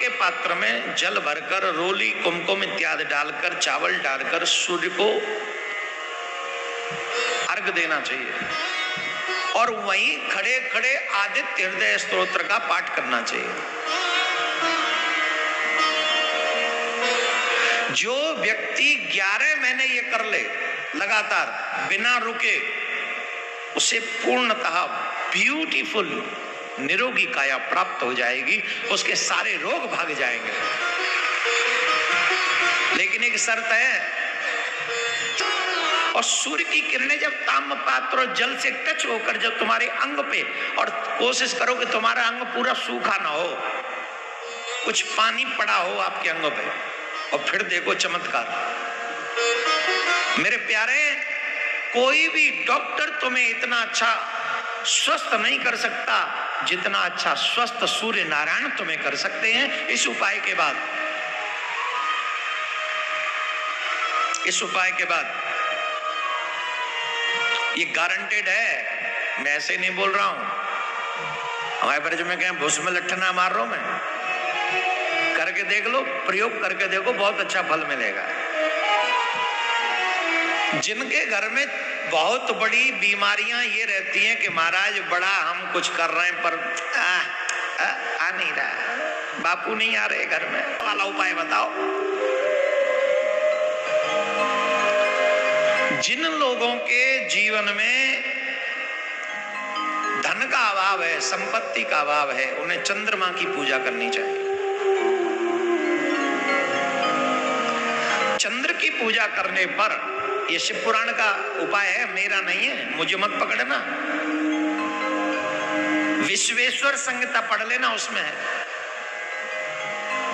के पात्र में जल भरकर रोली कुमकुम इत्यादि डालकर चावल डालकर सूर्य को अर्घ देना चाहिए और वहीं खड़े खड़े आदित्य हृदय स्तोत्र का पाठ करना चाहिए। जो व्यक्ति 11 महीने ये कर ले लगातार बिना रुके, उसे पूर्णतः ब्यूटीफुल निरोगी काया प्राप्त हो जाएगी, उसके सारे रोग भाग जाएंगे। लेकिन एक शर्त है, और सूर्य की किरणें जब ताम्र पात्र और जल से टच होकर जब तुम्हारे अंग पे, और कोशिश करो कि तुम्हारा अंग पूरा सूखा ना हो, कुछ पानी पड़ा हो आपके अंग पे, और फिर देखो चमत्कार। मेरे प्यारे, कोई भी डॉक्टर तुम्हें इतना अच्छा स्वस्थ नहीं कर सकता जितना अच्छा स्वस्थ सूर्य नारायण तुम्हें कर सकते हैं। इस उपाय के बाद, इस उपाय के बाद ये गारंटेड है, मैं ऐसे नहीं बोल रहा हूं। हमारे ब्रज में कहें भूस में लट्ठना मार रहा हूं मैं, करके देख लो, प्रयोग करके देखो, बहुत अच्छा फल मिलेगा। जिनके घर में बहुत बड़ी बीमारियां ये रहती हैं कि महाराज बड़ा हम कुछ कर रहे हैं पर आ नहीं रहा, बापू नहीं आ रहे घर में, वाला उपाय बताओ। जिन लोगों के जीवन में धन का अभाव है, संपत्ति का अभाव है, उन्हें चंद्रमा की पूजा करनी चाहिए। चंद्र की पूजा करने पर, ये शिव पुराण का उपाय है, मेरा नहीं है, मुझे मत पकड़ना। विश्वेश्वर संहिता पढ़ लेना, उसमें है।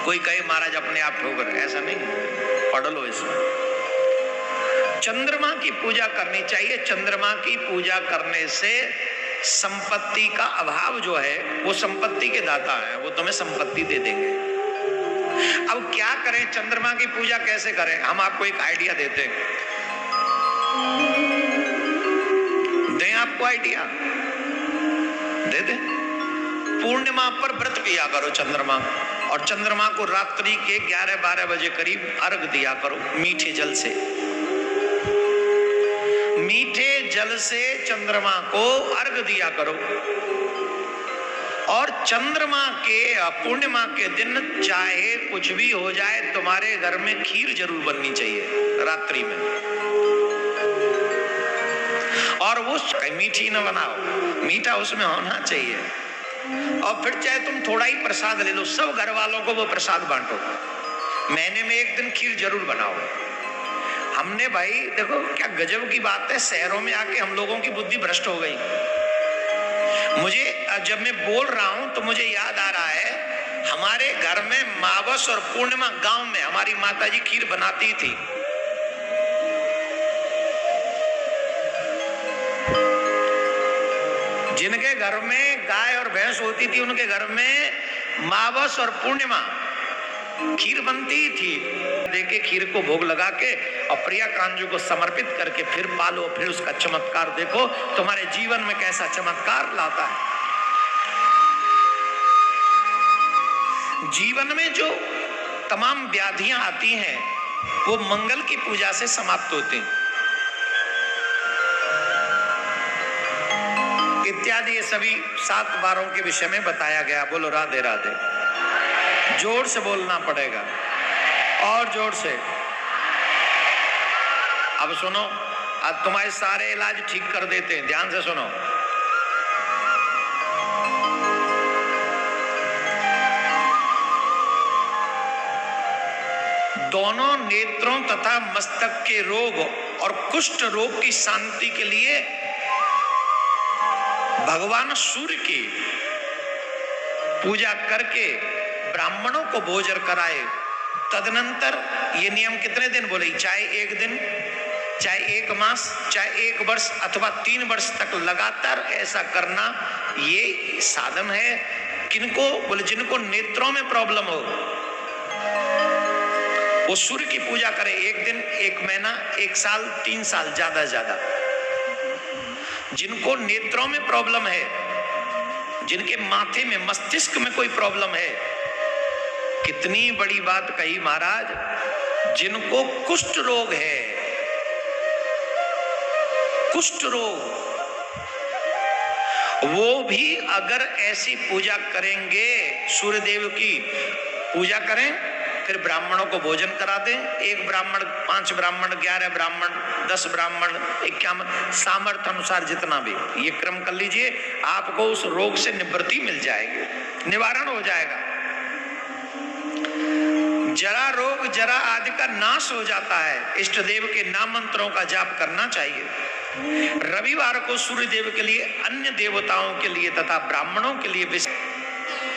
कोई कहे महाराज अपने आप ठोकर, ऐसा नहीं, पढ़ लो इसमें। चंद्रमा की पूजा करनी चाहिए। चंद्रमा की पूजा करने से संपत्ति का अभाव जो है, वो संपत्ति के दाता है, वो तुम्हें संपत्ति दे देंगे। अब क्या करें, चंद्रमा की पूजा कैसे करें? हम आपको एक आइडिया देते हैं, दें आपको आइडिया, दे दें। पूर्णिमा पर व्रत किया करो चंद्रमा, और चंद्रमा को रात्रि के 11-12 बजे करीब अर्घ दिया करो मीठे जल से। मीठे जल से चंद्रमा को अर्घ दिया करो, और चंद्रमा के पूर्णिमा के दिन चाहे कुछ भी हो जाए, तुम्हारे घर में खीर जरूर बननी चाहिए रात्रि में, और वो मीठी न बनाओ, मीठा उसमें होना चाहिए। और फिर चाहे तुम थोड़ा ही प्रसाद ले लो, सब घर वालों को वो प्रसाद बांटो। महीने में एक दिन खीर जरूर बनाओ। हमने भाई देखो क्या गजब की बात है, शहरों में आके हम लोगों की बुद्धि भ्रष्ट हो गई। मुझे जब मैं बोल रहा हूं तो मुझे याद आ रहा है, हमारे घर में मावस और पूर्णिमा गांव में हमारी माताजी खीर बनाती थी। जिनके घर में गाय और भैंस होती थी, उनके घर में मावस और पूर्णिमा खीर बनती थी। देके खीर को भोग लगा के और प्रिया कांजू को समर्पित करके फिर पालो, फिर उसका चमत्कार देखो, तुम्हारे जीवन में कैसा चमत्कार लाता है। जीवन में जो तमाम व्याधियां आती हैं, वो मंगल की पूजा से समाप्त होती हैं। इत्यादि ये सभी 7 बारों के विषय में बताया गया। बोलो राधे राधे। जोर से बोलना पड़ेगा, और जोर से। अब सुनो, अब तुम्हारे सारे इलाज ठीक कर देते हैं, ध्यान से सुनो। दोनों नेत्रों तथा मस्तक के रोग और कुष्ठ रोग की शांति के लिए भगवान सूर्य की पूजा करके ब्राह्मणों को भोजन कराए। तदनंतर ये नियम कितने दिन बोले? चाहे 1 दिन, चाहे 1 मास, चाहे 1 वर्ष अथवा 3 वर्ष तक लगातार ऐसा करना, ये साधन है। किनको बोले? जिनको नेत्रों में प्रॉब्लम हो, वो सूर्य की पूजा करे। 1 दिन, 1 महीना, 1 साल, 3 साल, ज्यादा से ज्यादा। जिनको नेत्रों में प्रॉब्लम है, जिनके माथे में, मस्तिष्क में कोई प्रॉब्लम है, कितनी बड़ी बात कही महाराज। जिनको कुष्ठ रोग है, कुष्ठ रोग, वो भी अगर ऐसी पूजा करेंगे, सूर्यदेव की पूजा करें, फिर ब्राह्मणों को भोजन करा दें, 1 ब्राह्मण, 5 ब्राह्मण, 11 ब्राह्मण, 10 ब्राह्मण, 51, सामर्थ्य अनुसार जितना भी ये क्रम कर लीजिए, आपको उस रोग से निवृत्ति मिल जाएगी, निवारण हो जाएगा। जरा रोग जरा आदि का नाश हो जाता है। इष्ट देव के नाम मंत्रों का जाप करना चाहिए। रविवार को सूर्य देव के लिए, अन्य देवताओं के लिए तथा ब्राह्मणों के लिए,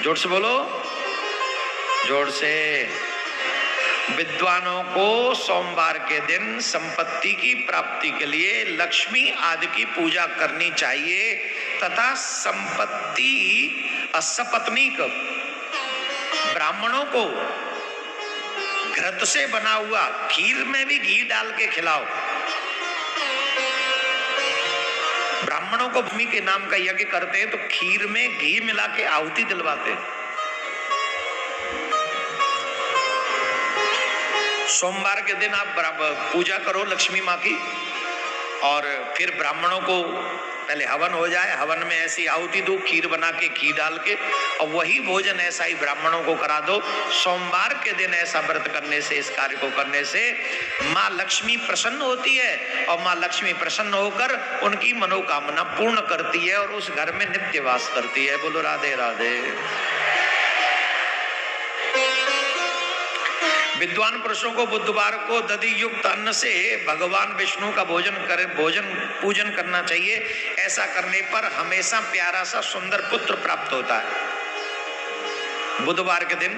जोर से बोलो, जोर से, विद्वानों को सोमवार के दिन संपत्ति की प्राप्ति के लिए लक्ष्मी आदि की पूजा करनी चाहिए तथा संपत्ति असपत्नीक ब्राह्मणों को घृत से बना हुआ, खीर में भी घी डाल के खिलाओ। ब्राह्मणों को भूमि के नाम का यज्ञ करते हैं तो खीर में घी मिला के आहुति दिलवाते हैं। सोमवार के दिन आप पूजा करो लक्ष्मी माँ की, और फिर ब्राह्मणों को पहले हवन हो जाए, हवन में ऐसी आहुति दो, खीर बना के घी डाल के, और वही भोजन ऐसा ही ब्राह्मणों को करा दो। सोमवार के दिन ऐसा व्रत करने से, इस कार्य को करने से माँ लक्ष्मी प्रसन्न होती है, और माँ लक्ष्मी प्रसन्न होकर उनकी मनोकामना पूर्ण करती है और उस घर में नित्य वास करती है। बोलो राधे राधे। विद्वान पुरुषों को बुधवार को दधि युक्त अन्न से भगवान विष्णु का भोजन पूजन करना चाहिए। ऐसा करने पर हमेशा प्यारा सा सुंदर पुत्र प्राप्त होता है। बुधवार के दिन